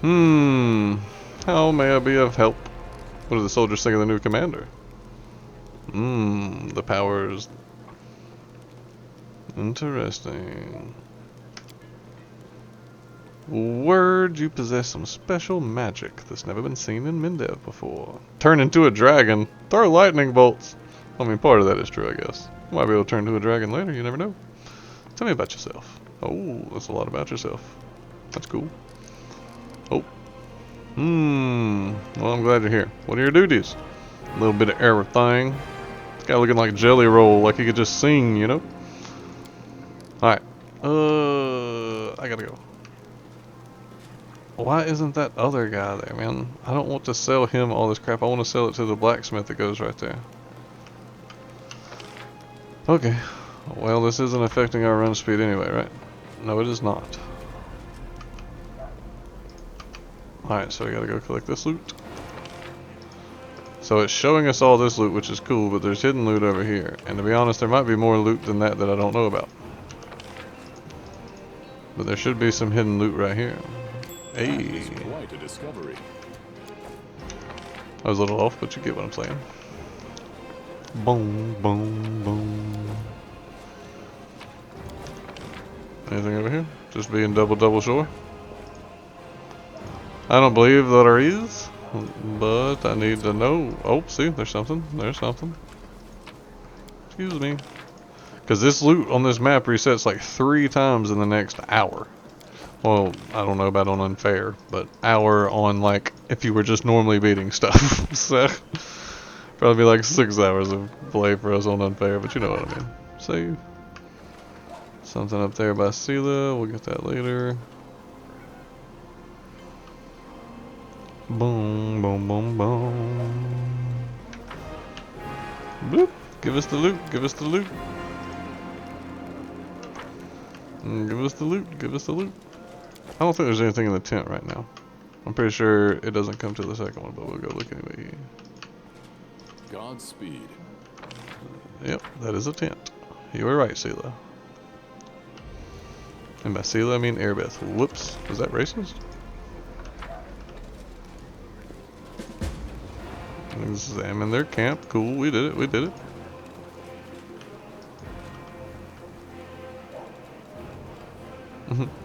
How may I be of help? What do the soldiers think of the new commander? The powers. Interesting. Word, you possess some special magic that's never been seen in Mendev before. Turn into a dragon. Throw lightning bolts. I mean, part of that is true, I guess. You might be able to turn into a dragon later, you never know. Tell me about yourself. Oh, that's a lot about yourself. That's cool. Oh. Well, I'm glad you're here. What are your duties? A little bit of everything. This guy looking like Jelly Roll, like he could just sing, you know? Alright. I gotta go. Why isn't that other guy there, man? I don't want to sell him all this crap. I want to sell it to the blacksmith that goes right there. Okay. Well, this isn't affecting our run speed anyway, right? No, it is not. Alright, so we gotta go collect this loot. So it's showing us all this loot, which is cool, but there's hidden loot over here. And to be honest, there might be more loot than that I don't know about. But there should be some hidden loot right here. Hey. Quite a discovery. I was a little off, but you get what I'm saying. Boom, boom, boom. Anything over here? Just being double sure. I don't believe that there is, but I need to know. Oh, see, there's something. There's something. Excuse me. Because this loot on this map resets like 3 times in the next hour. Well, I don't know about on unfair, but hour on like if you were just normally beating stuff. So probably be like 6 hours of play for us on unfair, but you know what I mean. Save. Something up there by Sela. We'll get that later. Boom, boom, boom, boom. Boop. Give us the loot. Give us the loot. Give us the loot. Give us the loot. I don't think there's anything in the tent right now. I'm pretty sure it doesn't come to the second one, but we'll go look anyway. Godspeed. Yep, that is a tent. You were right, Sela. And by Sela, I mean Airbeth. Whoops. Was that racist? Examine their camp. Cool, we did it. We did it.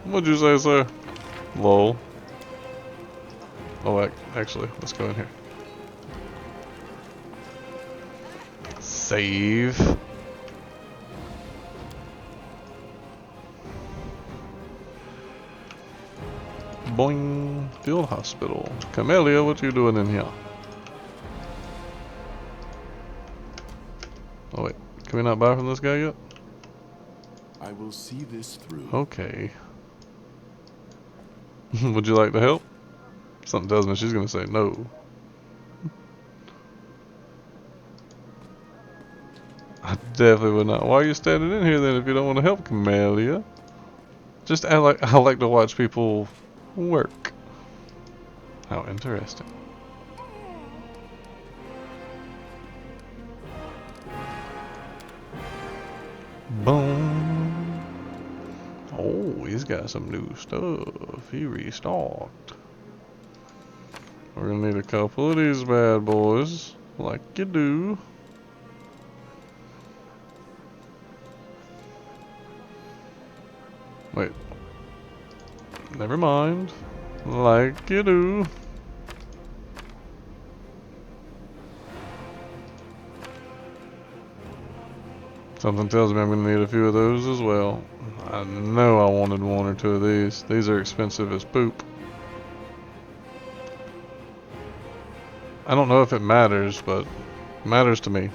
What'd you say, sir? Lol. Oh, actually, let's go in here. Save. Boing. Field hospital. Camellia, what you doing in here? Oh wait, can we not buy from this guy yet? I will see this through. Okay. Would you like to help? Something tells me she's gonna say no. I definitely would not. Why are you standing in here then if you don't want to help, Camellia? Just I like to watch people work. How interesting. Boom. Oh, he's got some new stuff. He restocked. We're gonna need a couple of these bad boys, like you do. Wait. Never mind. Like you do. Something tells me I'm going to need a few of those as well. I know I wanted 1 or 2 of these. These are expensive as poop. I don't know if it matters, but it matters to me.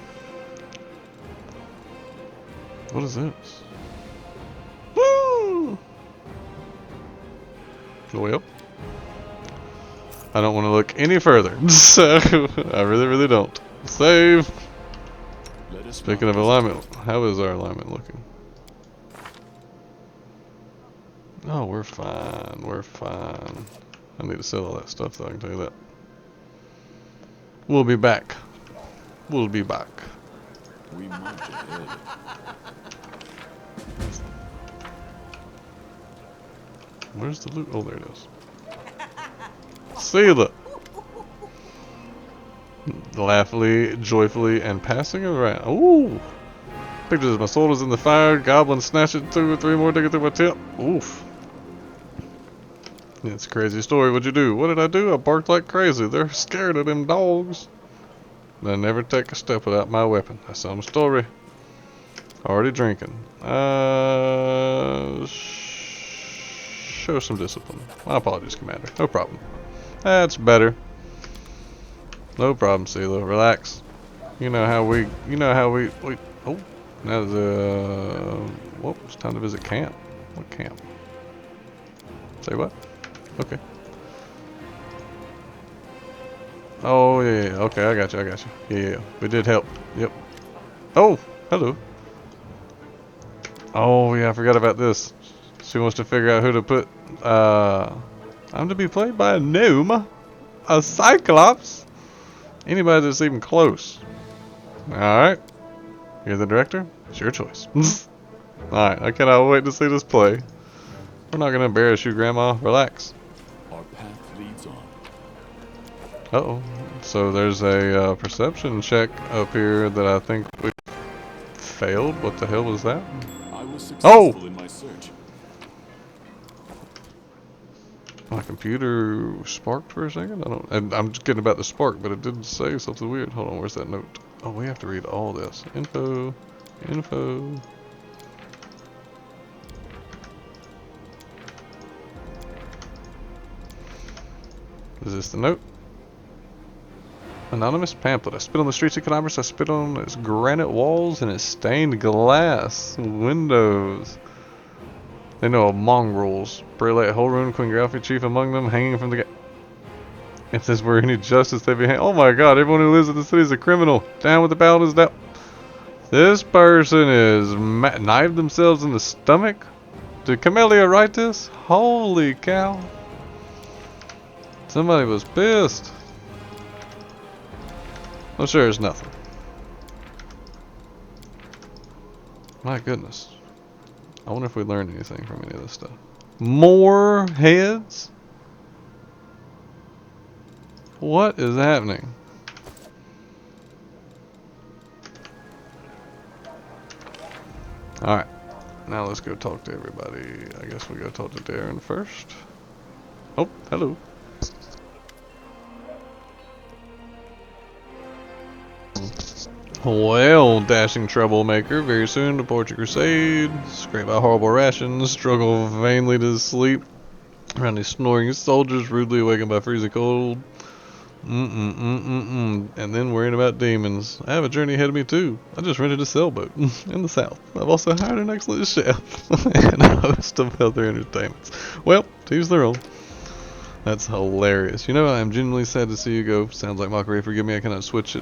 What is this? Woo! Well, I don't want to look any further, so I really don't. Save! Speaking of alignment, how is our alignment looking? Oh, we're fine. We're fine. I need to sell all that stuff though, I can tell you that. We'll be back. We'll be back. We march ahead. Where's the loot? Oh, there it is. Sealer. Laughingly, joyfully, and passing around. Ooh! Pictures of my sword is in the fire. Goblins snatch it 2 or 3 more to get through my tip. Oof. It's a crazy story. What'd you do? What did I do? I barked like crazy. They're scared of them dogs. I never take a step without my weapon. That's some story. Already drinking. Show some discipline. My apologies, Commander. No problem. That's better. No problem, CeeLo. Relax. You know how we. Oh, now whoop! It's time to visit camp. What camp? Say what? Okay. Oh yeah. Okay, I got you. Yeah. We did help. Yep. Oh, hello. Oh yeah, I forgot about this. She wants to figure out who to put. I'm to be played by a gnome, a cyclops. Anybody that's even close. Alright. You're the director? It's your choice. Alright, I cannot wait to see this play. We're not gonna embarrass you, Grandma. Relax. Our path leads on. Uh-oh. So there's a perception check up here that I think we failed. What the hell was that? I was successful in my search. My computer sparked for a second? I'm just kidding about the spark, but it did say something weird. Hold on, where's that note? Oh, we have to read all this. Info. Is this the note? Anonymous pamphlet. I spit on the streets of Canaveras. I spit on its granite walls and its stained glass windows. They know of mongrels. Prelate Holrun, Queen Gralfie, chief among them, hanging from the gate. If this were any justice, they'd be hanged. Oh my god, everyone who lives in the city is a criminal. Down with the paladins down. This person is knifed themselves in the stomach? Did Camellia write this? Holy cow. Somebody was pissed. I'm sure it's nothing. My goodness. I wonder if we learned anything from any of this stuff. More heads? What is happening? Alright. Now let's go talk to everybody. I guess we go talk to Darren first. Oh, hello. Well, dashing troublemaker, very soon to port your crusade, scrape out horrible rations, struggle vainly to sleep around these snoring soldiers, rudely awakened by freezing cold. And then worrying about demons. I have a journey ahead of me too. I just rented a sailboat in the south. I've also hired an excellent chef and a host of other entertainments. Well, to each their own. That's hilarious. You know, I am genuinely sad to see you go. Sounds like mockery. Forgive me, I cannot switch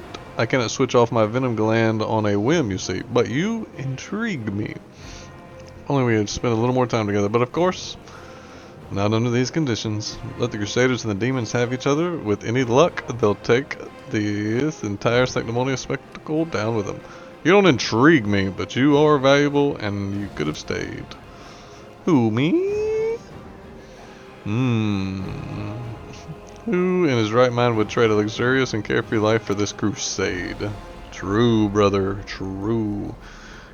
off my venom gland on a whim, you see. But you intrigue me. Only we had spent a little more time together. But of course, not under these conditions. Let the Crusaders and the demons have each other. With any luck, they'll take this entire sanctimonious spectacle down with them. You don't intrigue me, but you are valuable, and you could have stayed. Who, me? Who in his right mind would trade a luxurious and carefree life for this crusade? True, brother, true.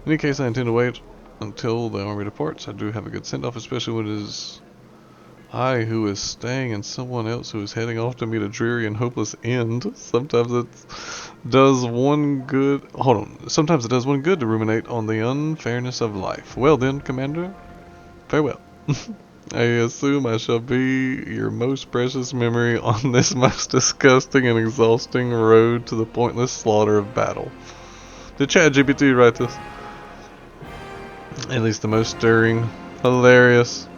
In any case, I intend to wait until the army departs. I do have a good send-off, especially when it is I who is staying and someone else who is heading off to meet a dreary and hopeless end. Sometimes it does one good... Hold on. Sometimes it does one good to ruminate on the unfairness of life. Well then, Commander, farewell. I assume I shall be your most precious memory on this most disgusting and exhausting road to the pointless slaughter of battle. Did ChatGPT write this? At least the most stirring, hilarious,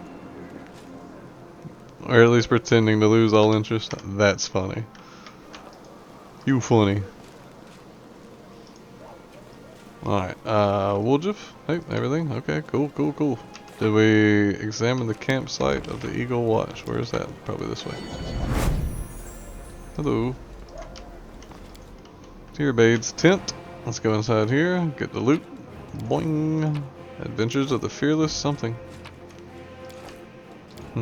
or at least pretending to lose all interest. That's funny. You funny. Alright, Wooljiff? Hey, everything? Okay, cool. Did we examine the campsite of the Eagle Watch? Where is that? Probably this way. Hello. Tierbade's tent. Let's go inside here, get the loot. Boing. Adventures of the Fearless something. We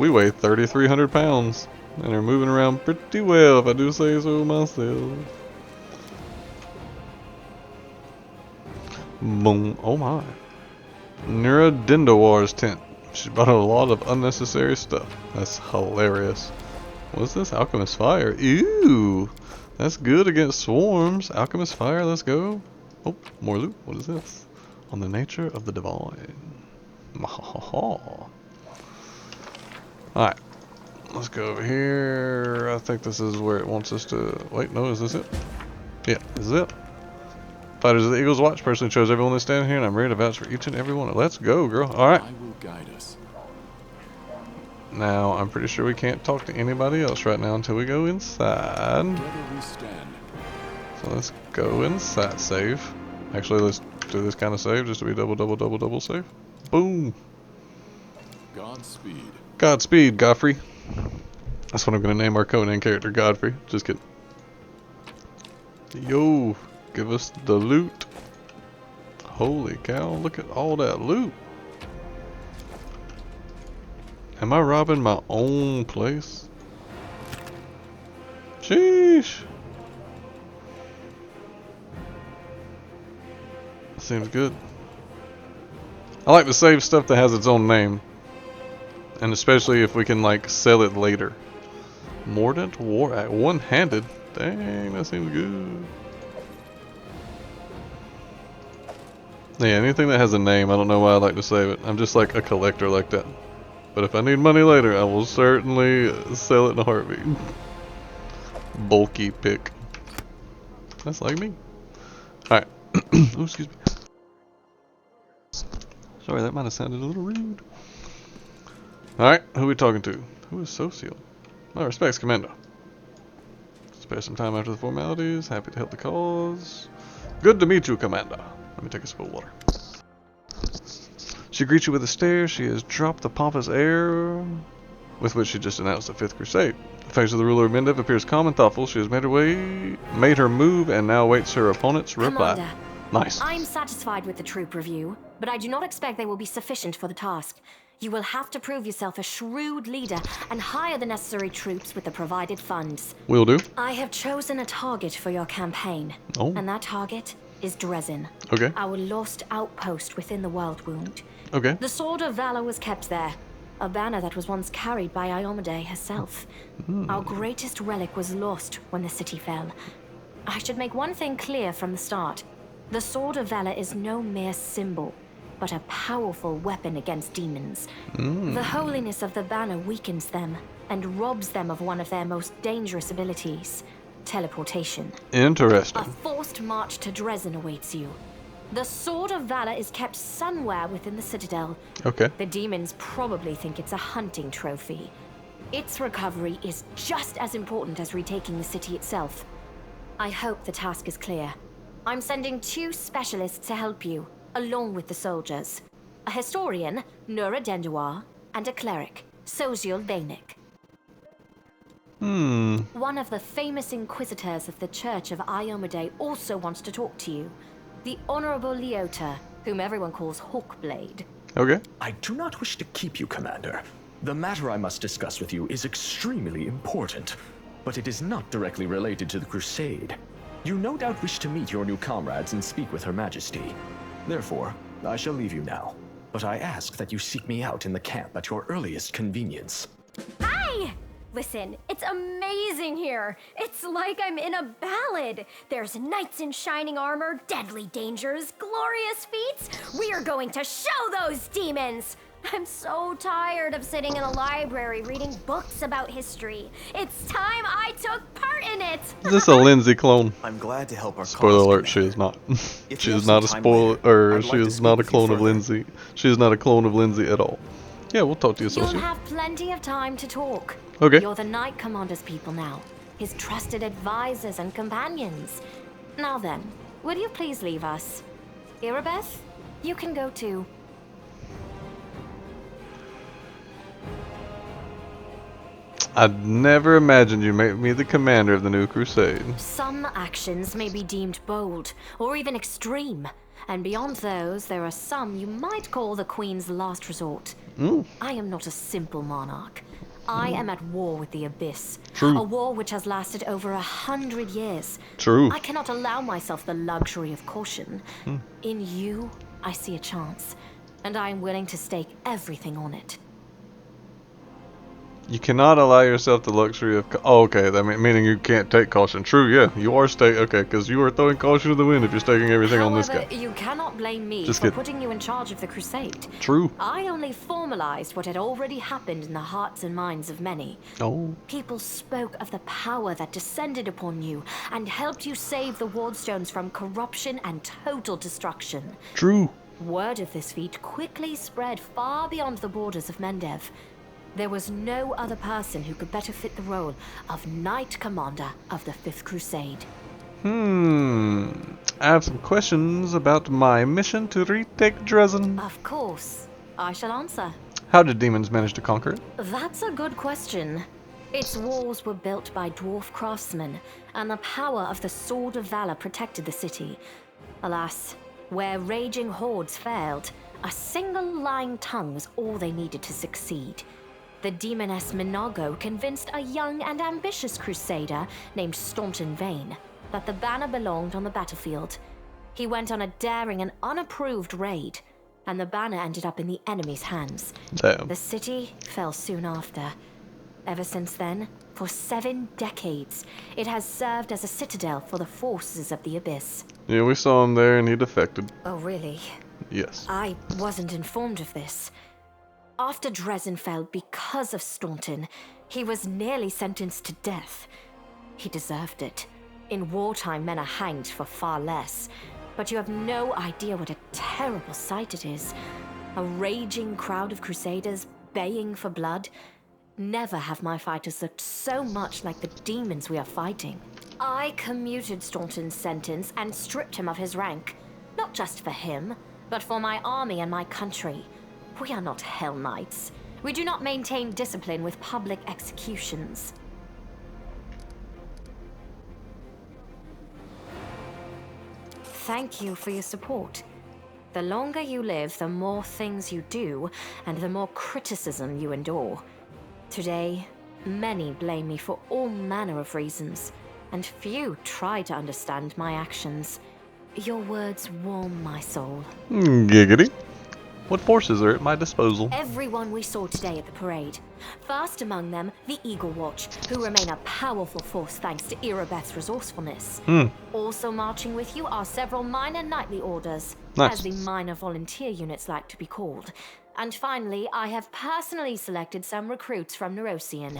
weigh 3,300 pounds and are moving around pretty well, if I do say so myself. Boom. Oh my. Nura Dindowar's tent. She bought a lot of unnecessary stuff. That's hilarious. What's this? Alchemist Fire. Ew. That's good against swarms. Alchemist Fire, let's go. Oh, more loot. What is this? On the nature of the divine. Alright. Let's go over here. I think this is where it wants us to... Wait, no, is this it? Yeah, this is it. Fighters of the Eagle's Watch personally chose everyone that's standing here, and I'm ready to vouch for each and every one. Let's go, girl. Alright. I will guide us. Now, I'm pretty sure we can't talk to anybody else right now until we go inside. Together we stand. So let's go inside. Save. Actually, let's do this kind of save just to be double safe. Boom. Godspeed. Godspeed, Godfrey. That's what I'm going to name our Conan character, Godfrey. Just kidding. Yo, give us the loot. Holy cow, look at all that loot. Am I robbing my own place? Sheesh. Seems good. I like to save stuff that has its own name. And especially if we can like sell it later. Mordant War at one-handed. Dang, that seems good. Yeah, anything that has a name, I don't know why I like to save it. I'm just like a collector like that. But if I need money later, I will certainly sell it in a heartbeat. Bulky pick. That's like me. Alright. Oh, excuse me. Sorry, that might have sounded a little rude. Alright, who are we talking to? Who is Social? My respects, Commander. Spare some time after the formalities. Happy to help the cause. Good to meet you, Commander. Let me take a sip of water. She greets you with a stare. She has dropped the pompous air with which she just announced the Fifth Crusade. The face of the ruler of Mendev appears calm and thoughtful. She has made her move, and now waits her opponent's reply. Commander, Nice. I'm satisfied with the troop review, but I do not expect they will be sufficient for the task. You will have to prove yourself a shrewd leader and hire the necessary troops with the provided funds. Will do. I have chosen a target for your campaign, Oh. and that target is Dresden, Okay. our lost outpost within the World Wound. Okay. The Sword of Valor was kept there, a banner that was once carried by Iomade herself. Our greatest relic was lost when the city fell. I should make one thing clear from the start. The Sword of Valor is no mere symbol, but a powerful weapon against demons. The holiness of the banner weakens them and robs them of one of their most dangerous abilities, teleportation. Interesting. A forced march to Dresden awaits you. The Sword of Valor is kept somewhere within the Citadel. Okay. The demons probably think it's a hunting trophy. Its recovery is just as important as retaking the city itself. I hope the task is clear. I'm sending 2 specialists to help you, along with the soldiers. A historian, Nura Denduar, and a cleric, Soziel Bainik. One of the famous inquisitors of the Church of Iomade also wants to talk to you. The Honorable Leota, whom everyone calls Hawkblade. Okay. I do not wish to keep you, Commander. The matter I must discuss with you is extremely important, but it is not directly related to the Crusade. You no doubt wish to meet your new comrades and speak with Her Majesty. Therefore, I shall leave you now, but I ask that you seek me out in the camp at your earliest convenience. Hi! Listen, it's amazing here. It's like I'm in a ballad. There's knights in shining armor, deadly dangers, glorious feats. We are going to show those demons! I'm so tired of sitting in a library reading books about history. It's time I took part in it! Is this a Lindsay clone? I'm glad to help our Spoiler cause, alert, she Commander. is not. If She you is have not a some time spoiler, later, or I'd she like to is speak not a with you clone of further. Lindsay. She is not a clone of Lindsay at all. Yeah, we'll talk to you, You'll associate. have plenty of time to talk. Okay. You're the Knight Commander's people now, his trusted advisors and companions. Now then, will you please leave us? Irabeth, you can go too. I'd never imagined you'd make me the commander of the new crusade. Some actions may be deemed bold, or even extreme, And beyond those, there are some you might call the Queen's last resort. I am not a simple monarch. I am at war with the Abyss. True. A war which has lasted over 100 years. True. I cannot allow myself the luxury of caution. In you, I see a chance. And I am willing to stake everything on it. You cannot allow yourself the luxury of... Oh, okay. That meaning you can't take caution. True, yeah. You are okay, because you are throwing caution to the wind if you're staking everything on this guy. However, you cannot blame me Just for kidding. putting you in charge of the crusade. True. I only formalized what had already happened in the hearts and minds of many. Oh. People spoke of the power that descended upon you and helped you save the Wardstones from corruption and total destruction. True. Word of this feat quickly spread far beyond the borders of Mendev. There was no other person who could better fit the role of Knight Commander of the Fifth Crusade. I have some questions about my mission to retake Dresden. Of course, I shall answer. How did demons manage to conquer it? That's a good question. Its walls were built by dwarf craftsmen, and the power of the Sword of Valor protected the city. Alas, where raging hordes failed, a single lying tongue was all they needed to succeed. The demoness Minago convinced a young and ambitious crusader named Staunton Vane that the banner belonged on the battlefield. He went on a daring and unapproved raid, and the banner ended up in the enemy's hands. Damn. The city fell soon after. Ever since then, for 7 decades, it has served as a citadel for the forces of the Abyss. Yeah, we saw him there and he defected. Oh, really? Yes. I wasn't informed of this. After Dresden fell because of Staunton, he was nearly sentenced to death. He deserved it. In wartime, men are hanged for far less. But you have no idea what a terrible sight it is. A raging crowd of crusaders baying for blood. Never have my fighters looked so much like the demons we are fighting. I commuted Staunton's sentence and stripped him of his rank. Not just for him, but for my army and my country. We are not Hell Knights. We do not maintain discipline with public executions. Thank you for your support. The longer you live, the more things you do, and the more criticism you endure. Today, many blame me for all manner of reasons, and few try to understand my actions. Your words warm my soul. Giggity. What forces are at my disposal? Everyone we saw today at the parade. First among them, the Eagle Watch, who remain a powerful force thanks to Erebeth's resourcefulness. Also marching with you are several minor knightly orders, Nice. as the minor volunteer units like to be called. And finally, I have personally selected some recruits from Neurosian.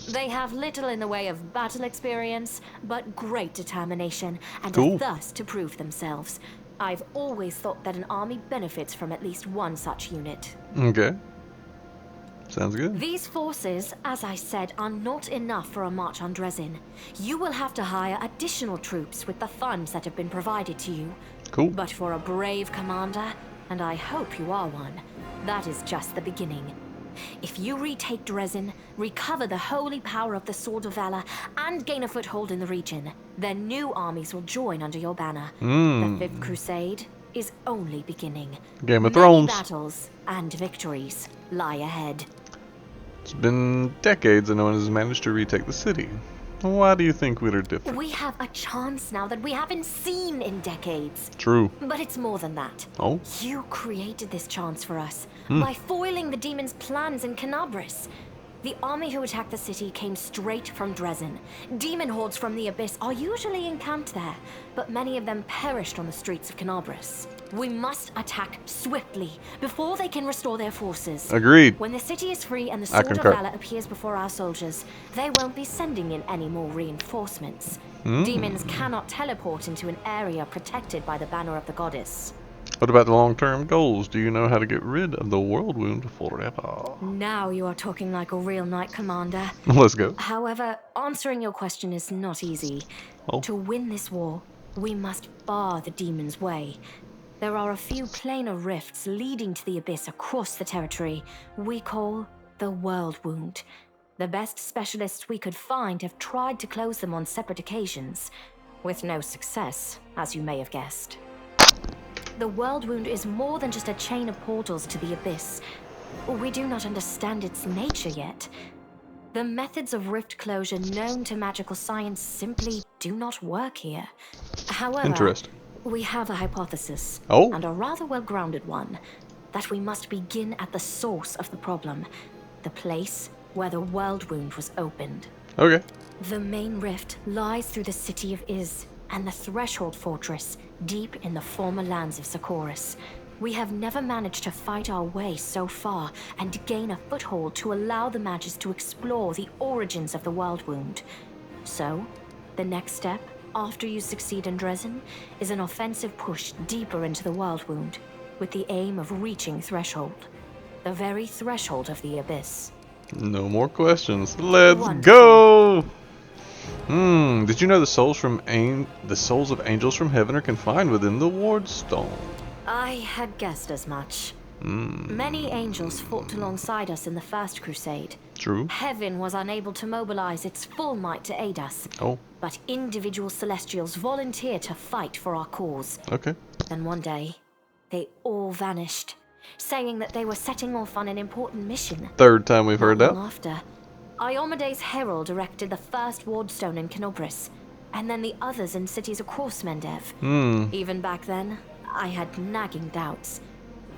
They have little in the way of battle experience, but great determination, and Cool. a thirst to prove themselves. I've always thought that an army benefits from at least one such unit. Okay. Sounds good. These forces, as I said, are not enough for a march on Dresden. You will have to hire additional troops with the funds that have been provided to you. Cool. But for a brave commander, and I hope you are one, that is just the beginning. If you retake Dresden, recover the holy power of the Sword of Valor, and gain a foothold in the region, then new armies will join under your banner. The Fifth Crusade is only beginning. Game of Many Thrones. battles and victories lie ahead. It's been decades and no one has managed to retake the city. Why do you think we're different? We have a chance now that we haven't seen in decades. True. But it's more than that. Oh? You created this chance for us by foiling the demons' plans in Canabris. The army who attacked the city came straight from Dresden. Demon hordes from the Abyss are usually encamped there, but many of them perished on the streets of Canabris. We must attack swiftly before they can restore their forces. Agreed. When the city is free and the I Sword of concur. Valor appears before our soldiers, they won't be sending in any more reinforcements. Demons cannot teleport into an area protected by the banner of the goddess. What about the long-term goals? Do you know how to get rid of the world wound forever? Now you are talking like a real knight commander. Let's go. However, answering your question is not easy. Oh. To win this war, we must bar the demon's way. There are a few planar rifts leading to the Abyss across the territory we call the world wound. The best specialists we could find have tried to close them on separate occasions, with no success, as you may have guessed. The world wound is more than just a chain of portals to the abyss. We do not understand its nature yet. The methods of rift closure known to magical science simply do not work here. However, Interesting. we have a hypothesis, Oh. and a rather well-grounded one, that we must begin at the source of the problem, the place where the world wound was opened. Okay. The main rift lies through the city of Iz and the Threshold Fortress, deep in the former lands of Socorus. We have never managed to fight our way so far and gain a foothold to allow the mages to explore the origins of the world wound. So, the next step, after you succeed in Dresden, is an offensive push deeper into the world wound, with the aim of reaching Threshold. The very threshold of the abyss. No more questions. Let's Wonderful. go! Did you know the souls of angels from heaven are confined within the ward stone? I had guessed as much. Many angels fought alongside us in the First Crusade. True. Heaven was unable to mobilize its full might to aid us. Oh, But individual celestials volunteered to fight for our cause. okay. Then one day, they all vanished, saying that they were setting off on an important mission. Third time we've heard Not that. long after, Iomede's herald erected the first wardstone in Kenobris, and then the others in cities across Mendev. Even back then, I had nagging doubts.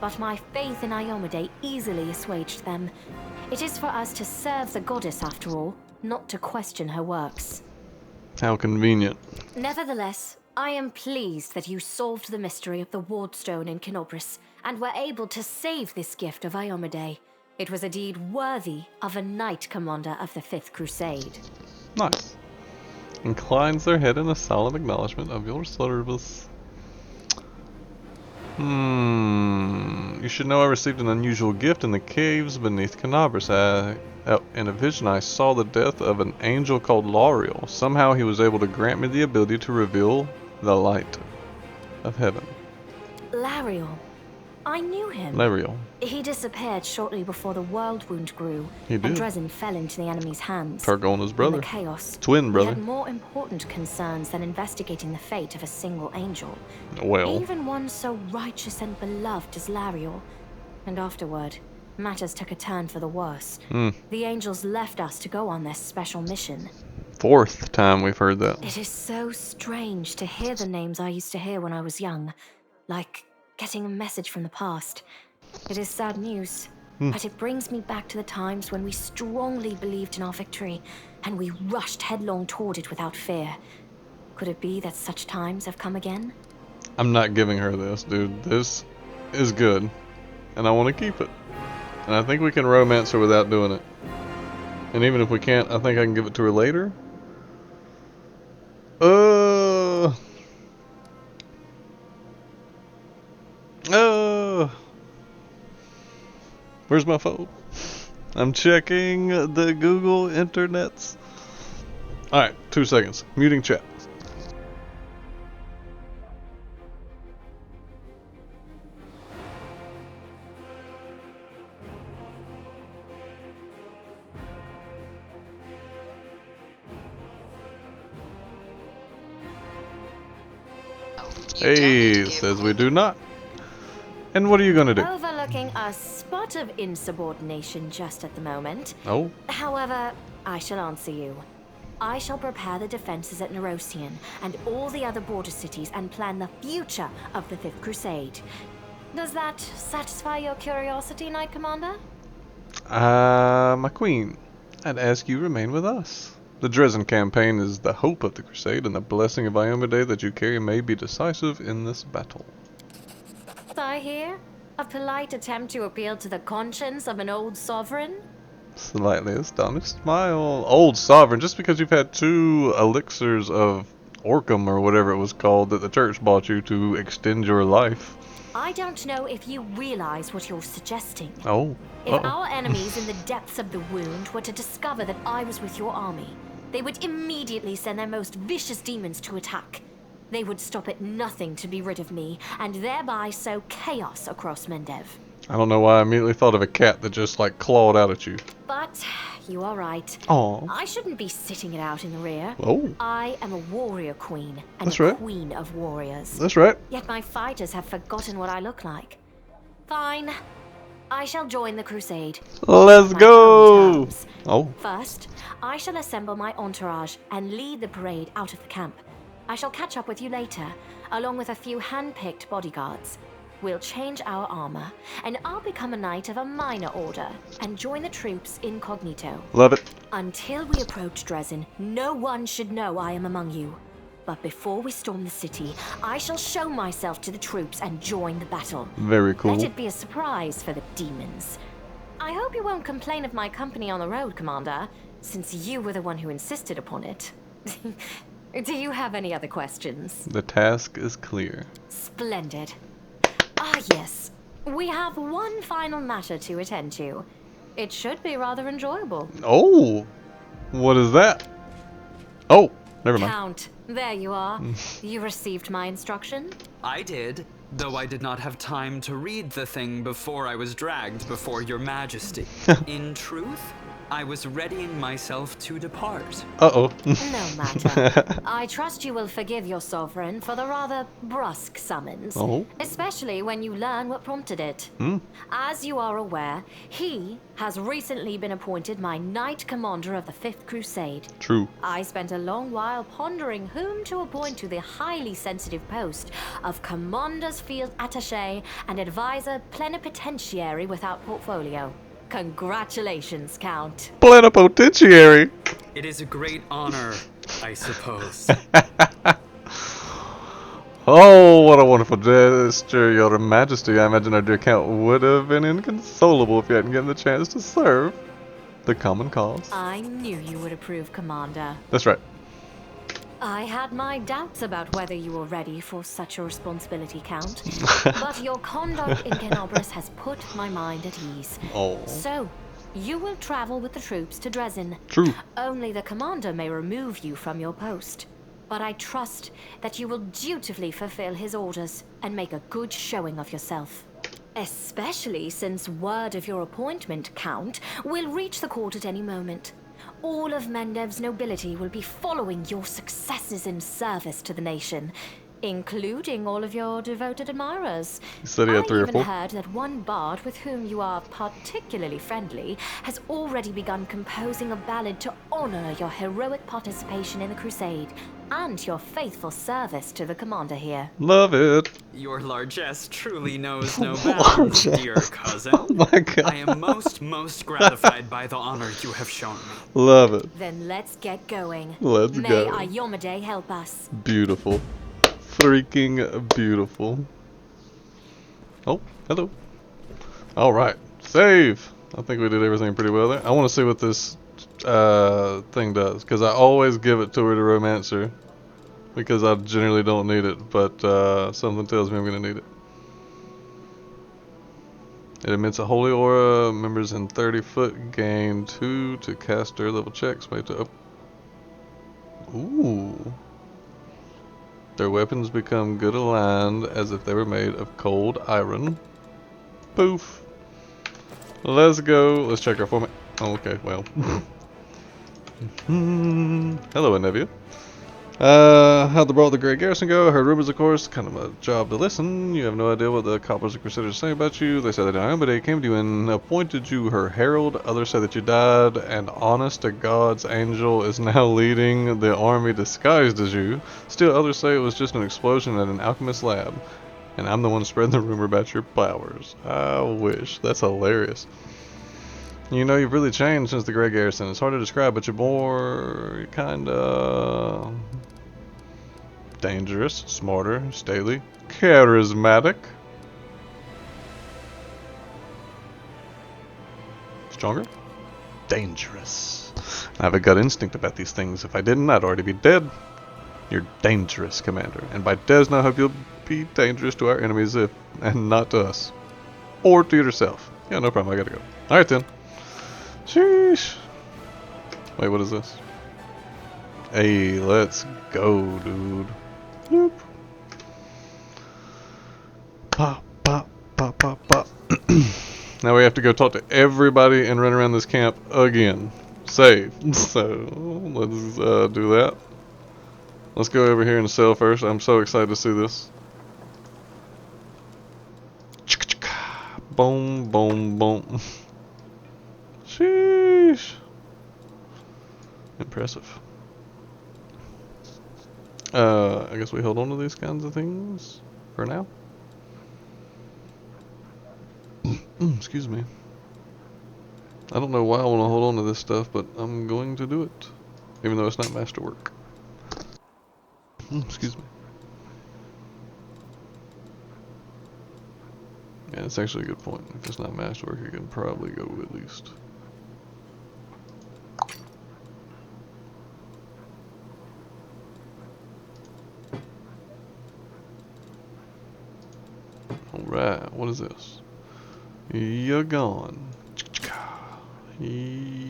But my faith in Iomede easily assuaged them. It is for us to serve the goddess after all, not to question her works. How convenient. Nevertheless, I am pleased that you solved the mystery of the wardstone in Kenobris, and were able to save this gift of Iomede. It was a deed worthy of a knight commander of the Fifth Crusade. Nice. Inclines their head in a solemn acknowledgement of your service. You should know I received an unusual gift in the caves beneath Kenobris. In a vision I saw the death of an angel called Areelu. Somehow he was able to grant me the ability to reveal the light of heaven. Lariel. I knew him. Areelu. He disappeared shortly before the world wound grew, He did. and Dresden fell into the enemy's hands. Targona's In brother. the chaos, Twin we brother. had more important concerns than investigating the fate of a single angel. Well, Even one so righteous and beloved as Lariel. And afterward, matters took a turn for the worse. The angels left us to go on this special mission. fourth time we've heard that. It is so strange to hear the names I used to hear when I was young. Like getting a message from the past. It is sad news, but it brings me back to the times when we strongly believed in our victory, and we rushed headlong toward it without fear. Could it be that such times have come again? I'm not giving her this, dude. This is good, and I want to keep it. And I think we can romance her without doing it. And even if we can't, I think I can give it to her later. Where's my phone? I'm checking the Google internets. Alright, 2 seconds. Muting chat. Hey, says we do not. And what are you gonna do? Overlooking a spot of insubordination just at the moment. Oh, However, I shall answer you. I shall prepare the defenses at Nerosian and all the other border cities and plan the future of the Fifth Crusade. Does that satisfy your curiosity, Knight Commander? my queen, I'd ask you remain with us. The Dresden campaign is the hope of the crusade, and the blessing of Iomede that you carry may be decisive in this battle. I hear a polite attempt to appeal to the conscience of an old sovereign? Slightly astonished smile. Old sovereign, just because you've had 2 elixirs of Orcum or whatever it was called that the church bought you to extend your life. I don't know if you realize what you're suggesting. Oh. If Uh-oh. our enemies in the depths of the wound were to discover that I was with your army, they would immediately send their most vicious demons to attack. They would stop at nothing to be rid of me, and thereby sow chaos across Mendev. I don't know why I immediately thought of a cat that just like clawed out at you. But you are right. Aw. I shouldn't be sitting it out in the rear. Oh. I am a warrior queen, and That's a right. queen of warriors. That's right. Yet my fighters have forgotten what I look like. Fine. I shall join the crusade. Let's My go. own terms. Oh. First, I shall assemble my entourage and lead the parade out of the camp. I shall catch up with you later, along with a few hand-picked bodyguards. We'll change our armor, and I'll become a knight of a minor order and join the troops incognito. Love it. Until we approach Dresden, no one should know I am among you. But before we storm the city, I shall show myself to the troops and join the battle. Very cool. Let it be a surprise for the demons. I hope you won't complain of my company on the road, Commander, since you were the one who insisted upon it. Do you have any other questions? The task is clear. Splendid. Ah, yes. We have one final matter to attend to. It should be rather enjoyable. Oh. What is that? Oh. Never mind. Count, there you are. You received my instruction? I did, though I did not have time to read the thing before I was dragged before your majesty. In truth, I was readying myself to depart. Uh-oh. No matter. I trust you will forgive your sovereign for the rather brusque summons. Oh. Especially when you learn what prompted it. As you are aware, he has recently been appointed my Knight Commander of the Fifth Crusade. True. I spent a long while pondering whom to appoint to the highly sensitive post of Commander's Field Attaché and Advisor Plenipotentiary without portfolio. Congratulations, Count. Plenipotentiary. It is a great honor, I suppose. Oh, what a wonderful gesture, Your Majesty. I imagine our dear Count would have been inconsolable if you hadn't given the chance to serve the common cause. I knew you would approve, Commander. That's right. I had my doubts about whether you were ready for such a responsibility, Count. But your conduct in Kenobris has put my mind at ease. Oh. So, you will travel with the troops to Dresden. True. Only the commander may remove you from your post. But I trust that you will dutifully fulfill his orders and make a good showing of yourself. Especially since word of your appointment, Count, will reach the court at any moment. All of Mendev's nobility will be following your successes in service to the nation, including all of your devoted admirers. He said he had 3 or 4. I even heard that one bard with whom you are particularly friendly has already begun composing a ballad to honor your heroic participation in the crusade and your faithful service to the commander here. Love it. Your largesse truly knows no bounds, dear cousin. Oh my god. I am most gratified by the honor you have shown me. Love it. Then let's get going. Let's May go. Ayomade help us. Beautiful. Freaking beautiful. Oh, hello. Alright. Save! I think we did everything pretty well there. I want to see what this thing does, because I always give it to her to romance her, because I generally don't need it, but something tells me I'm going to need it. It emits a holy aura. Members in 30 foot gain 2 to caster level checks made to Ooh. Their weapons become good aligned as if they were made of cold iron. Poof. Let's go. Let's check our format. Oh, okay, well. Hello, Anevia. How'd the brawl of the Great Garrison go? I heard rumors, of course. Kind of a job to listen. You have no idea what the Cobblers and Crusaders say about you. They said that Ayomade came to you and appointed you her herald. Others say that you died, and honest to God's angel is now leading the army disguised as you. Still, others say it was just an explosion at an alchemist lab. And I'm the one spreading the rumor about your powers. I wish. That's hilarious. You know, you've really changed since the Great Garrison. It's hard to describe, but you're more kinda dangerous, smarter, stately, charismatic, stronger, dangerous. I have a gut instinct about these things. If I didn't, I'd already be dead. You're dangerous, Commander. And by Desna, I hope you'll be dangerous to our enemies and not to us. Or to yourself. Yeah, no problem. I gotta go. Alright then. Sheesh. Wait, what is this? Hey, let's go, dude. Bloop. Pop, pop, pop, pop, pop. Now we have to go talk to everybody and run around this camp again. Save. So let's do that. Let's go over here and sell first. I'm so excited to see this. Boom, boom, boom. Sheesh. Impressive. I guess we hold on to these kinds of things for now. Excuse me. I don't know why I want to hold on to this stuff, but I'm going to do it. Even though it's not masterwork. Excuse me. Yeah, it's actually a good point. If it's not masterwork, it can probably go at least. Alright, what is this? You're gone.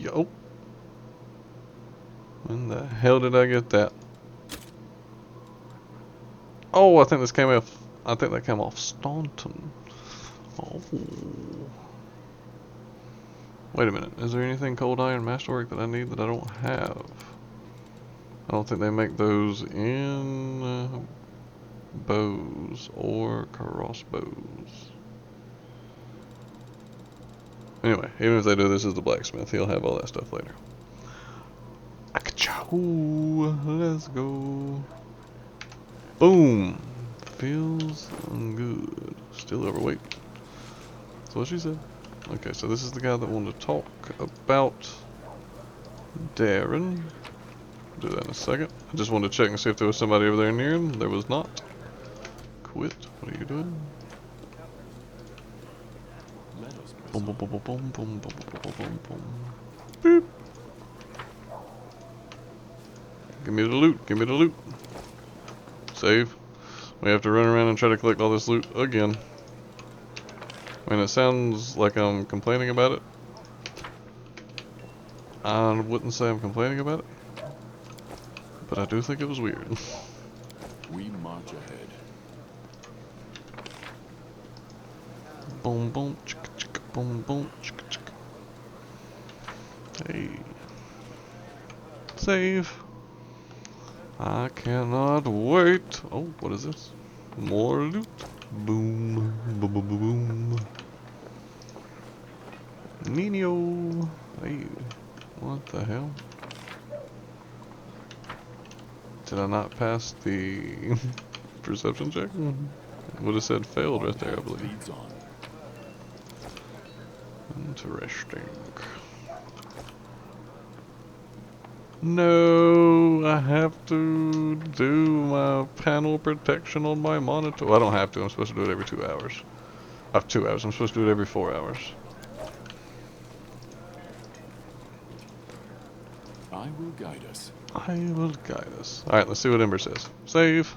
Oh. When the hell did I get that? Oh, I think this came off. I think that came off Staunton. Oh. Wait a minute. Is there anything cold iron masterwork that I need that I don't have? I don't think they make those in bows or crossbows. Anyway, even if they do, this is the blacksmith. He'll have all that stuff later. Ooh, let's go. Boom. Feels good. Still overweight. That's what she said. Okay, so this is the guy that wanted to talk about Darren. Do that in a second. I just wanted to check and see if there was somebody over there near him. There was not. Quit. What are you doing? Boom, boom, boom, boom, boom, boom, boom, boom, boom, boom. Boop. Give me the loot. Give me the loot. Save. We have to run around and try to collect all this loot again. I mean, it sounds like I'm complaining about it. I wouldn't say I'm complaining about it. But I do think it was weird. We march ahead. Boom, boom, chicka, chicka, boom, boom, chicka, chicka. Hey. Save. I cannot wait. Oh, what is this? More loot. Boom, boom, boom, boom, boom. Nino. Hey, what the hell? Did I not pass the perception check? Would have said failed right there, I believe. Leads on. Interesting. No, I have to do my panel protection on my monitor. Well, I don't have to. I'm supposed to do it every 2 hours. I have 2 hours. I'm supposed to do it every 4 hours. I will guide us. I will guide us. Alright, let's see what Ember says. Save.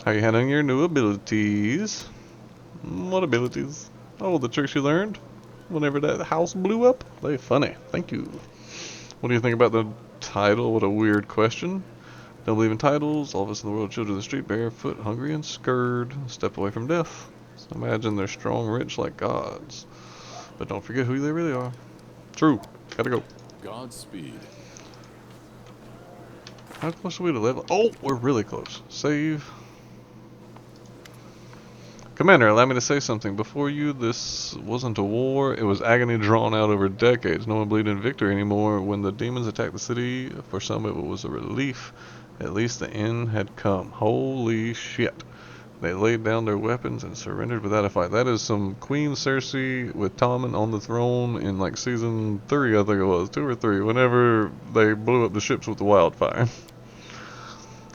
How you handling your new abilities? What abilities? Oh, the tricks you learned whenever that house blew up? They funny. Thank you. What do you think about the title? What a weird question. Don't believe in titles. All of us in the world, children of the street, barefoot, hungry, and scared. Step away from death. So imagine they're strong, rich like gods. But don't forget who they really are. True. Gotta go. Godspeed. How close are we to level? Oh, we're really close. Save. Commander, allow me to say something. Before you, this wasn't a war. It was agony drawn out over decades. No one believed in victory anymore. When the demons attacked the city, for some it was a relief. At least the end had come. Holy shit. They laid down their weapons and surrendered without a fight. That is some Queen Cersei with Tommen on the throne in like season 3, I think it was. 2 or 3. Whenever they blew up the ships with the wildfire.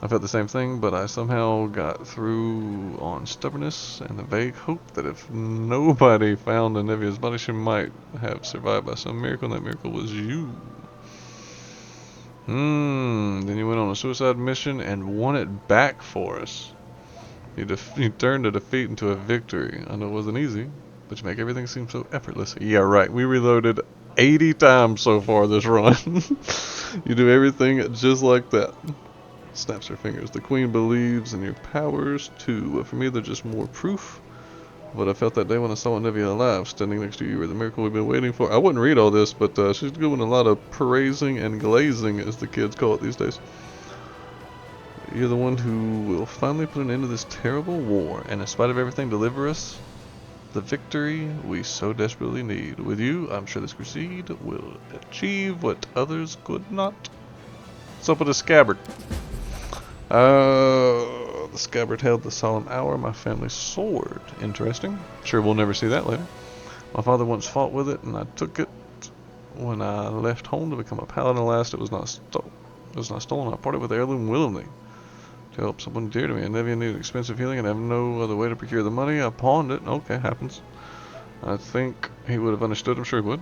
I felt the same thing, but I somehow got through on stubbornness and the vague hope that if nobody found Nevia's body, she might have survived by some miracle, and that miracle was you. Then you went on a suicide mission and won it back for us. You turned a defeat into a victory. I know it wasn't easy, but you make everything seem so effortless. Yeah, right. We reloaded 80 times so far this run. You do everything just like that. Snaps her fingers. The queen believes in your powers too, but for me they're just more proof But I felt that day when I saw Nevia alive, standing next to you, were the miracle we've been waiting for. I wouldn't read all this, but she's doing a lot of praising and glazing, as the kids call it these days. You're the one who will finally put an end to this terrible war, and in spite of everything, deliver us the victory we so desperately need. With you, I'm sure this crusade will achieve what others could not. What's up with the scabbard? The scabbard held the solemn hour, my family's sword. Interesting. Sure we'll never see that later. My father once fought with it, and I took it when I left home to become a paladin. Alas, it was not stolen. I parted with the heirloom willingly to help someone dear to me. I never needed expensive healing and I have no other way to procure the money. I pawned it. Okay, happens. I think he would have understood. I'm sure he would.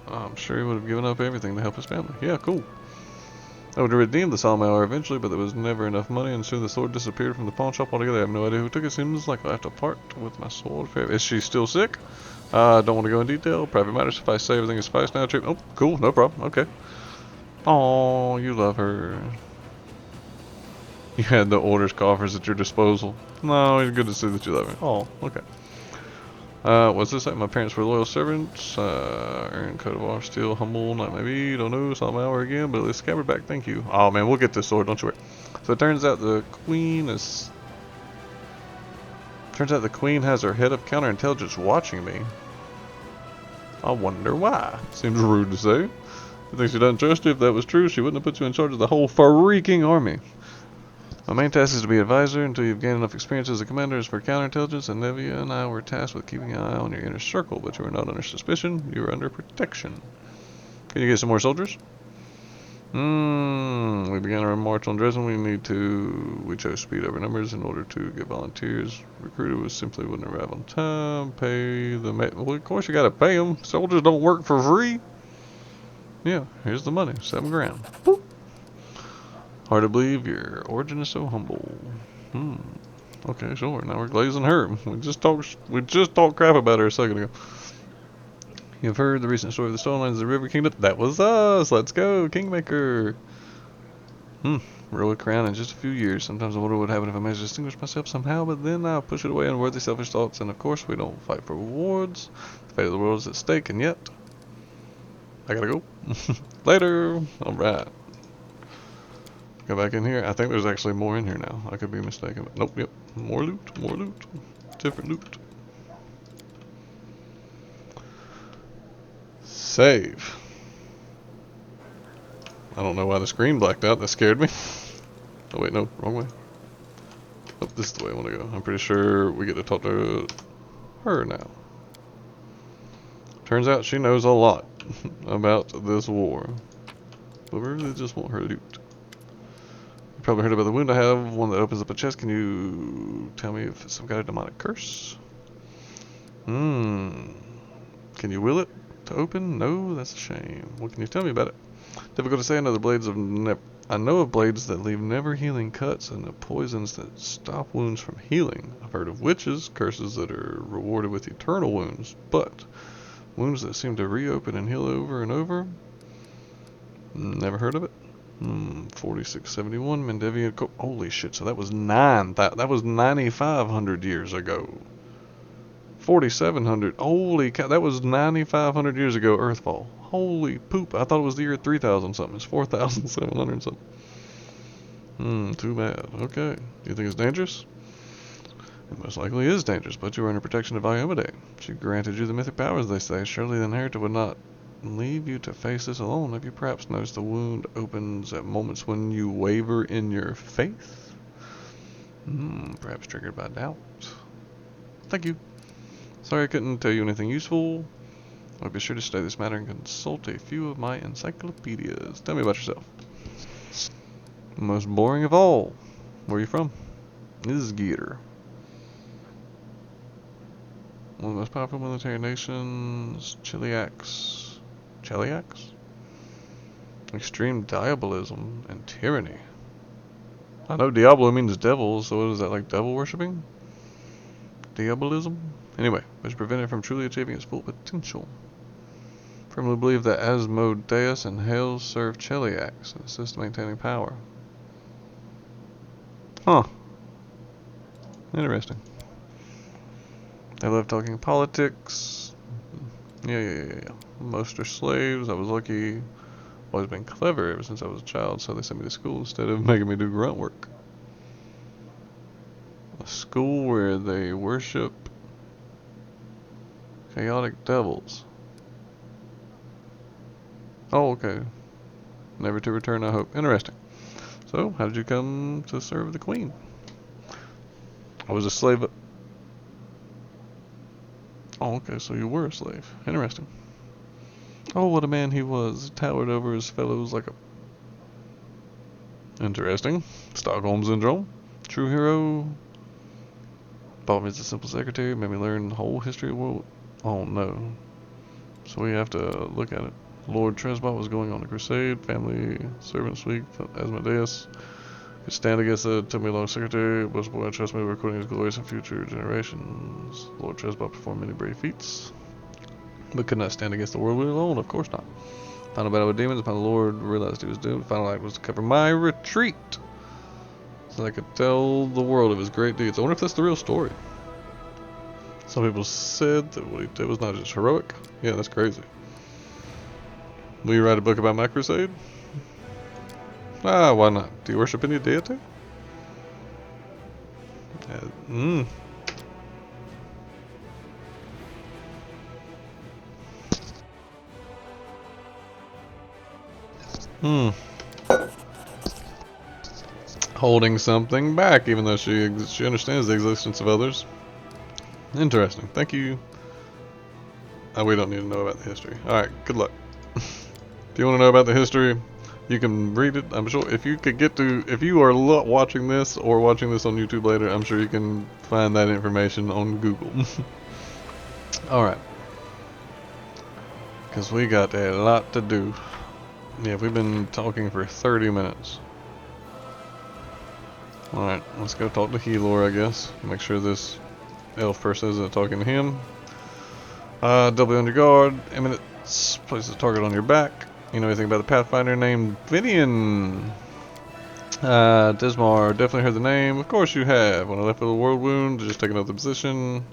I'm sure he would have given up everything to help his family. Yeah, cool. I would have redeemed the solemn hour eventually, but there was never enough money, and soon the sword disappeared from the pawn shop altogether. I have no idea who took it. Seems like I have to part with my sword forever. Is she still sick? Don't want to go in detail. Private matters. If I say everything is suffice now, oh, cool, no problem. Okay. Oh, you love her. You had the orders coffers at your disposal. No, it's good to see that you love her. Oh, okay. What's this like? My parents were loyal servants. Earned coat of arms, still humble, not maybe, don't know, saw my hour again, but at least scabbard back, thank you. Oh man, we'll get this sword, don't you worry. So it turns out the queen has her head of counterintelligence watching me. I wonder why. Seems rude to say. I think she doesn't trust you. If that was true, she wouldn't have put you in charge of the whole freaking army. My main task is to be advisor until you've gained enough experience as a commander as for counterintelligence, and Nevia and I were tasked with keeping an eye on your inner circle, but you are not under suspicion, you are under protection. Can you get some more soldiers? We began our march on Dresden. We chose speed over numbers in order to get volunteers. Recruiter was simply wouldn't arrive on time. Pay the well, of course you gotta pay them. Soldiers don't work for free. Yeah, here's the money, 7 grand. Boop. Hard to believe your origin is so humble. Okay, sure. Now we're glazing her. We just talked crap about her a second ago. You've heard the recent story of the Stone Lands of the River Kingdom. That was us. Let's go, Kingmaker. Royal crown in just a few years. Sometimes I wonder what would happen if I managed to distinguish myself somehow, but then I'll push it away on worthy, selfish thoughts. And of course, we don't fight for rewards. The fate of the world is at stake, and yet I gotta go. Later. All right. Go back in here. I think there's actually more in here now. I could be mistaken. But nope, yep. More loot, more loot. Different loot. Save. I don't know why the screen blacked out. That scared me. Oh wait, no. Wrong way. Oh, this is the way I want to go. I'm pretty sure we get to talk to her now. Turns out she knows a lot about this war. But we really just want her loot. Probably heard about the wound I have, one that opens up a chest. Can you tell me if it's some kind of demonic curse? Can you will it to open? No, that's a shame. What can you tell me about it? Difficult to say. I know of blades that leave never healing cuts and the poisons that stop wounds from healing. I've heard of witches, curses that are rewarded with eternal wounds, but wounds that seem to reopen and heal over and over? Never heard of it. 4671 Mendevian. Holy shit! So that was that was 9,500 years ago. 4,700. Holy cow! That was 9,500 years ago. Earthfall. Holy poop! I thought it was the year 3,000 something. It's 4,700 something. Too bad. Okay. Do you think it's dangerous? It most likely is dangerous, but you are under protection of Iomade. She granted you the mythic powers, they say. Surely the inheritor would not leave you to face this alone. Have you perhaps noticed the wound opens at moments when you waver in your faith? Perhaps triggered by doubt. Thank you. Sorry I couldn't tell you anything useful. I'll be sure to study this matter and consult a few of my encyclopedias. Tell me about yourself. Most boring of all. Where are you from? Isgir. One of the most powerful military nations. Cheliax. Extreme diabolism and tyranny. I know Diablo means devil, so what is that, like devil worshipping? Diabolism? Anyway, which prevented it from truly achieving its full potential. Firmly believe that Asmodeus and Hales serve Cheliax and assist in maintaining power. Huh. Interesting. They love talking politics. Yeah. Most are slaves. I was lucky. Always been clever ever since I was a child, so they sent me to school instead of making me do grunt work. A school where they worship chaotic devils. Oh, okay. Never to return, I hope. Interesting. So, how did you come to serve the queen? I was a slave. Oh, okay, so you were a slave. Interesting. Oh, what a man he was. Towered over his fellows like a... Interesting. Stockholm Syndrome. True hero. Bought me as a simple secretary. Made me learn the whole history of the world. Oh, no. So we have to look at it. Lord Tresbot was going on a crusade. Family servants weak. Asmodeus could stand against it. Took me along secretary. Was boy, I trust me, recording his glories in future generations. Lord Tresbot performed many brave feats, but could not stand against the whirlwind alone. Of course not. Final battle with demons. My lord realized he was doomed. Final act was to cover my retreat, so I could tell the world of his great deeds. I wonder if that's the real story. Some people said that what he did was not just heroic. Yeah, that's crazy. Will you write a book about my crusade? Ah, why not? Do you worship any deity? Hmm. Holding something back, even though she understands the existence of others. Interesting. Thank you. We don't need to know about the history. Alright, good luck. If you want to know about the history, you can read it. I'm sure if you could get to, if you are watching this or watching this on YouTube later, I'm sure you can find that information on Google. Alright. Because we got a lot to do. Yeah, we've been talking for 30 minutes. Alright, let's go talk to Helor, I guess. Make sure this elf person isn't talking to him. Double on your guard. Eminence. Place the target on your back. You know anything about the Pathfinder named Vidian? Dismar, definitely heard the name. Of course you have. When I left with a world wound, just taking up the position.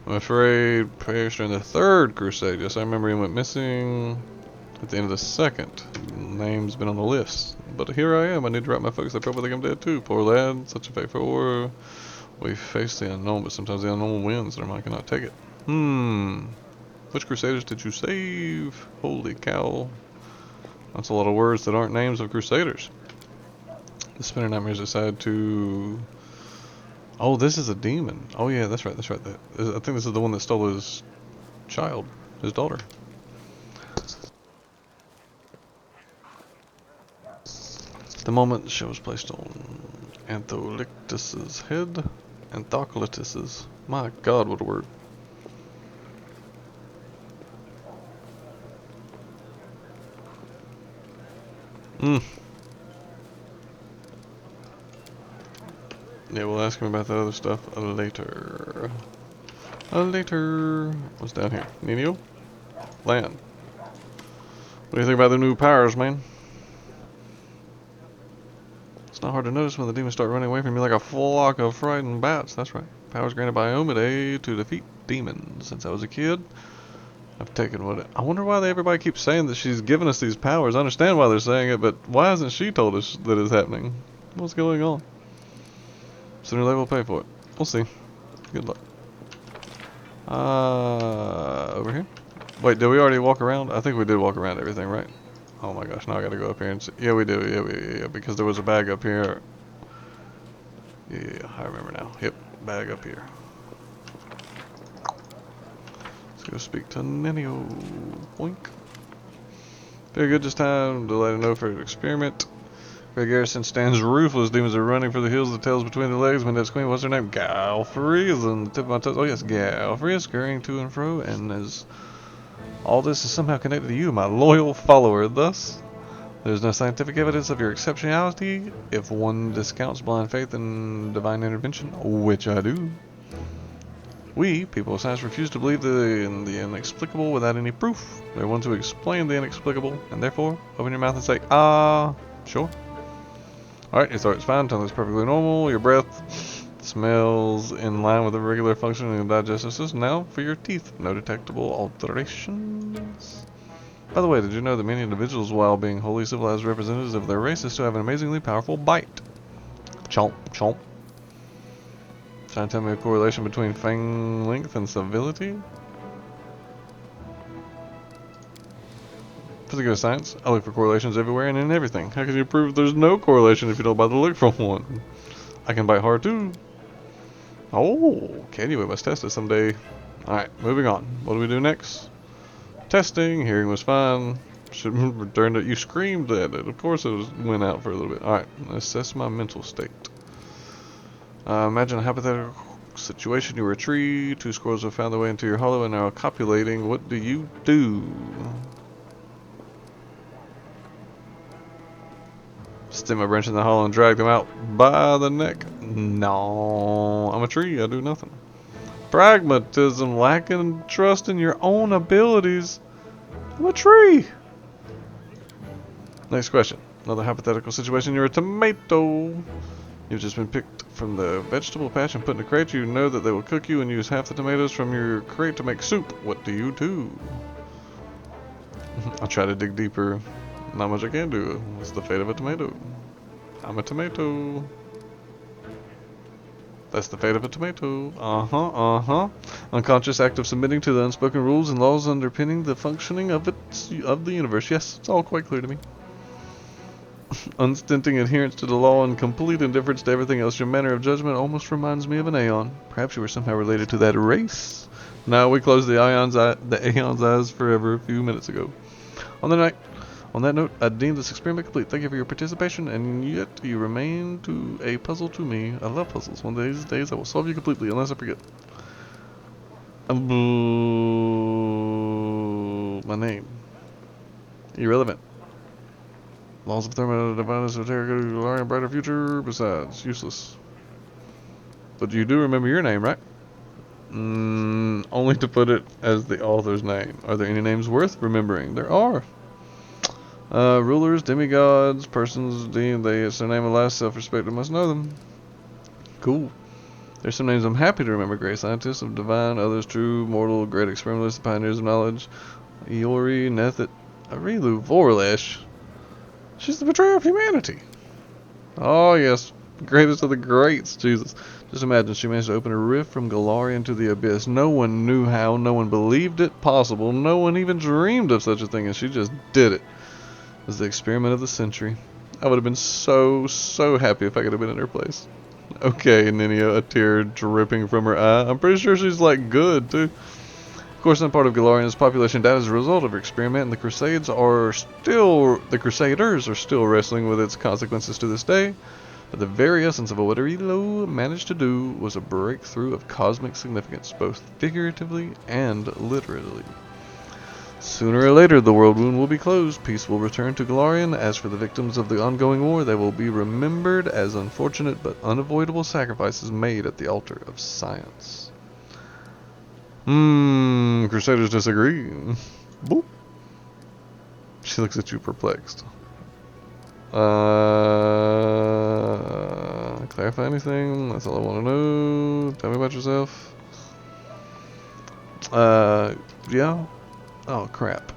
I'm afraid, perished during the Third Crusade. Yes, I remember he went missing at the end of the second. Name's been on the list. But here I am. I need to write my folks. They probably think I'm dead too. Poor lad. Such a fate for war. We face the unknown, but sometimes the unknown wins. Their mind cannot take it. Which crusaders did you save? Holy cow. That's a lot of words that aren't names of crusaders. The Spinner Nightmares decided to... Oh, this is a demon. Oh yeah, that's right. I think this is the one that stole his child, his daughter. The moment the show was placed on Antholyctus's head. Antholyctus's. My god, what a word. Yeah, we'll ask him about that other stuff later. What's down here? Nino? Land. What do you think about the new powers, man? It's not hard to notice when the demons start running away from you like a flock of frightened bats. That's right. Powers granted by Iomade to defeat demons. Since I was a kid, I've taken what I wonder why everybody keeps saying that she's giving us these powers. I understand why they're saying it, but why hasn't she told us that it's happening? What's going on? Sooner they will pay for it. We'll see. Good luck. Over here? Wait, did we already walk around? I think we did walk around everything, right? Oh my gosh, now I gotta go up here and see. Yeah, we do. Yeah, because there was a bag up here. Yeah, I remember now. Yep, bag up here. Let's go speak to Nenio. Boink. Very good, just time to let her know for an experiment. Great Garrison stands ruthless. Demons are running for the hills, the tails between the legs. When that's queen, what's her name? Galfrey is on the tip of my toes. Oh yes, Galfrey is scurrying to and fro, and as all this is somehow connected to you, my loyal follower. Thus, there's no scientific evidence of your exceptionality if one discounts blind faith and divine intervention, which I do. We, people of science, refuse to believe in the inexplicable without any proof. They're ones who explain the inexplicable, and therefore, open your mouth and say, sure. Alright, you thought it's fine, tongue is perfectly normal, your breath Smells in line with the regular functioning of the digestive system. Now for your teeth. No detectable alterations. By the way, did you know that many individuals, while being wholly civilized representatives of their races, still have an amazingly powerful bite? Chomp, chomp. Trying to tell me a correlation between fang length and civility? Physical science. I look for correlations everywhere and in everything. How can you prove there's no correlation if you don't bother to look for one? I can bite hard too. Oh, Katie, we must test it someday. Alright, moving on. What do we do next? Testing. Hearing was fine. Should return it. You screamed at it. Of course it went out for a little bit. Alright, assess my mental state. Imagine a hypothetical situation. You were a tree. 2 squirrels have found their way into your hollow and are copulating. What do you do? Stick my branch in the hollow and drag them out by the neck. No, I'm a tree. I do nothing. Pragmatism, lacking trust in your own abilities. I'm a tree. Next question. Another hypothetical situation. You're a tomato. You've just been picked from the vegetable patch and put in a crate. You know that they will cook you and use half the tomatoes from your crate to make soup. What do you do? I'll try to dig deeper. Not much I can do. What's the fate of a tomato? I'm a tomato. That's the fate of a tomato. Unconscious act of submitting to the unspoken rules and laws underpinning the functioning of the universe. Yes, it's all quite clear to me. Unstinting adherence to the law and complete indifference to everything else. Your manner of judgment almost reminds me of an Aeon. Perhaps you were somehow related to that race. No, we closed the Aeon's eyes forever a few minutes ago. On that note, I deem this experiment complete. Thank you for your participation, and yet you remain to a puzzle to me. I love puzzles. One of these days I will solve you completely, unless I forget. My name. Irrelevant. Laws of thermodynamics will take a brighter future. Besides, useless. But you do remember your name, right? Only to put it as the author's name. Are there any names worth remembering? There are. Rulers, demigods, persons deemed they it's their name of last self-respected must know them. Cool. There's some names I'm happy to remember. Great scientists of divine, others true, mortal, great experimentalists, pioneers of knowledge. Iori, Nethet, Areelu, Vorlesh. She's the betrayer of humanity. Oh yes, greatest of the greats, Jesus. Just imagine she managed to open a rift from Galarian to the abyss. No one knew how, no one believed it possible, no one even dreamed of such a thing, and she just did it. It was the experiment of the century. I would have been so happy if I could have been in her place. Okay, Ninio, a tear dripping from her eye. I'm pretty sure she's like good too. Of course, some part of Galarian's population died as a result of her experiment, and the Crusaders are still wrestling with its consequences to this day. But the very essence of what Areelu managed to do was a breakthrough of cosmic significance, both figuratively and literally. Sooner or later, the world wound will be closed. Peace will return to Galarian. As for the victims of the ongoing war, they will be remembered as unfortunate but unavoidable sacrifices made at the altar of science. Crusaders disagree. Boop. She looks at you perplexed. Clarify anything? That's all I want to know. Tell me about yourself. Yeah. Oh crap.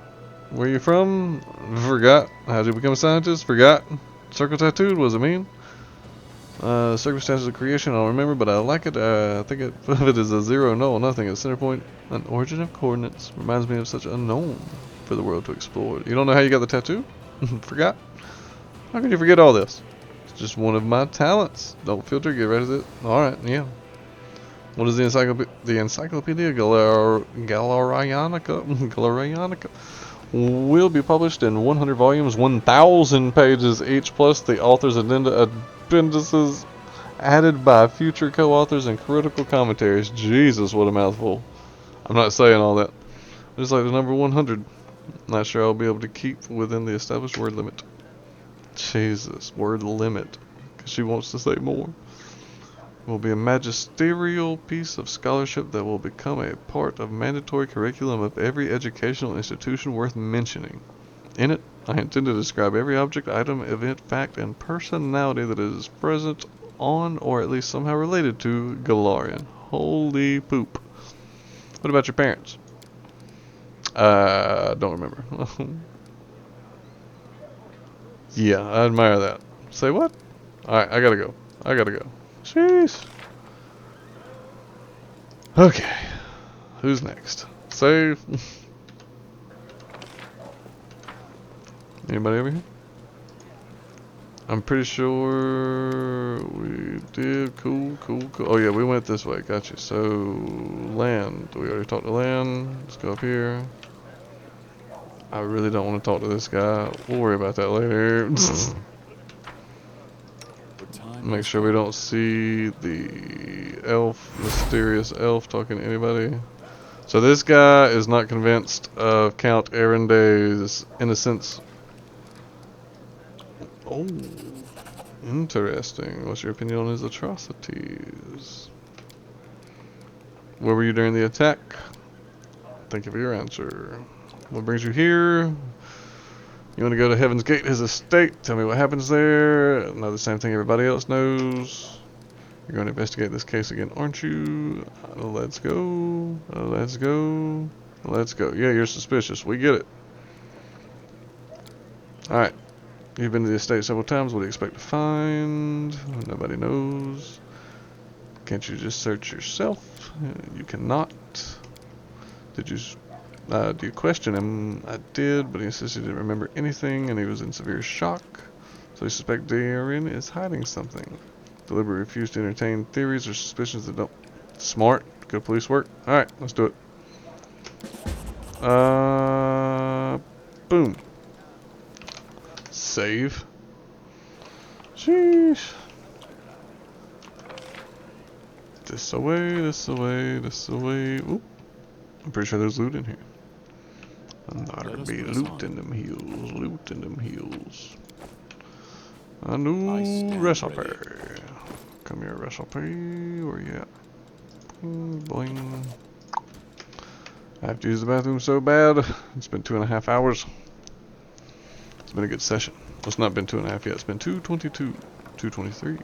Where you from? Forgot. How'd you become a scientist? Forgot. Circle tattooed, what does it mean? Circumstances of creation, I don't remember, but I like it. I think of it as a zero, no, nothing. A center point, an origin of coordinates. Reminds me of such unknown for the world to explore. You don't know how you got the tattoo? Forgot? How can you forget all this? It's just one of my talents. Don't filter, get rid of it. Alright, yeah. What is the Encyclopedia Galarianica will be published in 100 volumes, 1,000 pages each, plus the author's appendices added by future co-authors and critical commentaries. Jesus, what a mouthful. I'm not saying all that. I just like the number 100. Not sure I'll be able to keep within the established word limit. Jesus, word limit. Because she wants to say more. Will be a magisterial piece of scholarship that will become a part of mandatory curriculum of every educational institution worth mentioning. In it, I intend to describe every object, item, event, fact, and personality that is present on or at least somehow related to Galarian. Holy poop. What about your parents? Don't remember. Yeah, I admire that. Say what? Alright, I gotta go. I gotta go. Jeez. Okay. Who's next? Save. Anybody over here? I'm pretty sure we did. Cool. Oh yeah, we went this way. Gotcha. So, land. We already talked to land. Let's go up here. I really don't want to talk to this guy. We'll worry about that later. Make sure we don't see the elf, mysterious elf, talking to anybody. So this guy is not convinced of Count Arenday's innocence. Oh, interesting. What's your opinion on his atrocities? Where were you during the attack? Thank you for your answer. What brings you here? You want to go to Heaven's Gate, his estate? Tell me what happens there. Know the same thing everybody else knows. You're going to investigate this case again, aren't you? Let's go. Let's go. Let's go. Yeah, you're suspicious. We get it. Alright. You've been to the estate several times. What do you expect to find? Nobody knows. Can't you just search yourself? You cannot. Did you... do you question him? I did, but he insisted he didn't remember anything, and he was in severe shock. So you suspect Darien is hiding something. Deliberately refused to entertain theories or suspicions that don't... Smart. Good police work. Alright, let's do it. Boom. Save. Sheesh. This away, this away, this away. Oop. I'm pretty sure there's loot in here. I'm not gonna be looting them heels, looting them heels. A new recipe. Come here, recipe. Where you at? Boing. I have to use the bathroom so bad. It's been 2.5 hours. It's been a good session. Well, it's not been 2.5 yet. It's been 2:22, 2:23.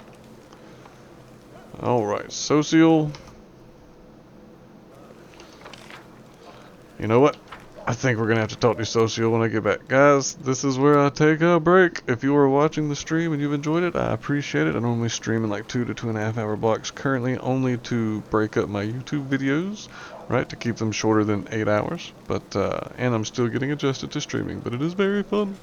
All right, social. You know what? I think we're gonna have to talk to Socio when I get back. Guys, this is where I take a break. If you are watching the stream and you've enjoyed it, I appreciate it. I normally stream in like 2 to 2.5 hour blocks, currently only to break up my YouTube videos, right, to keep them shorter than 8 hours. But and I'm still getting adjusted to streaming, but it is very fun.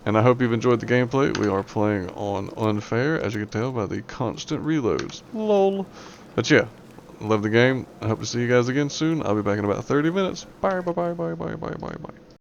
And I hope you've enjoyed the gameplay. We are playing on Unfair, as you can tell by the constant reloads. Lol. But yeah. Love the game. I hope to see you guys again soon. I'll be back in about 30 minutes. Bye, bye, bye, bye, bye, bye, bye, bye.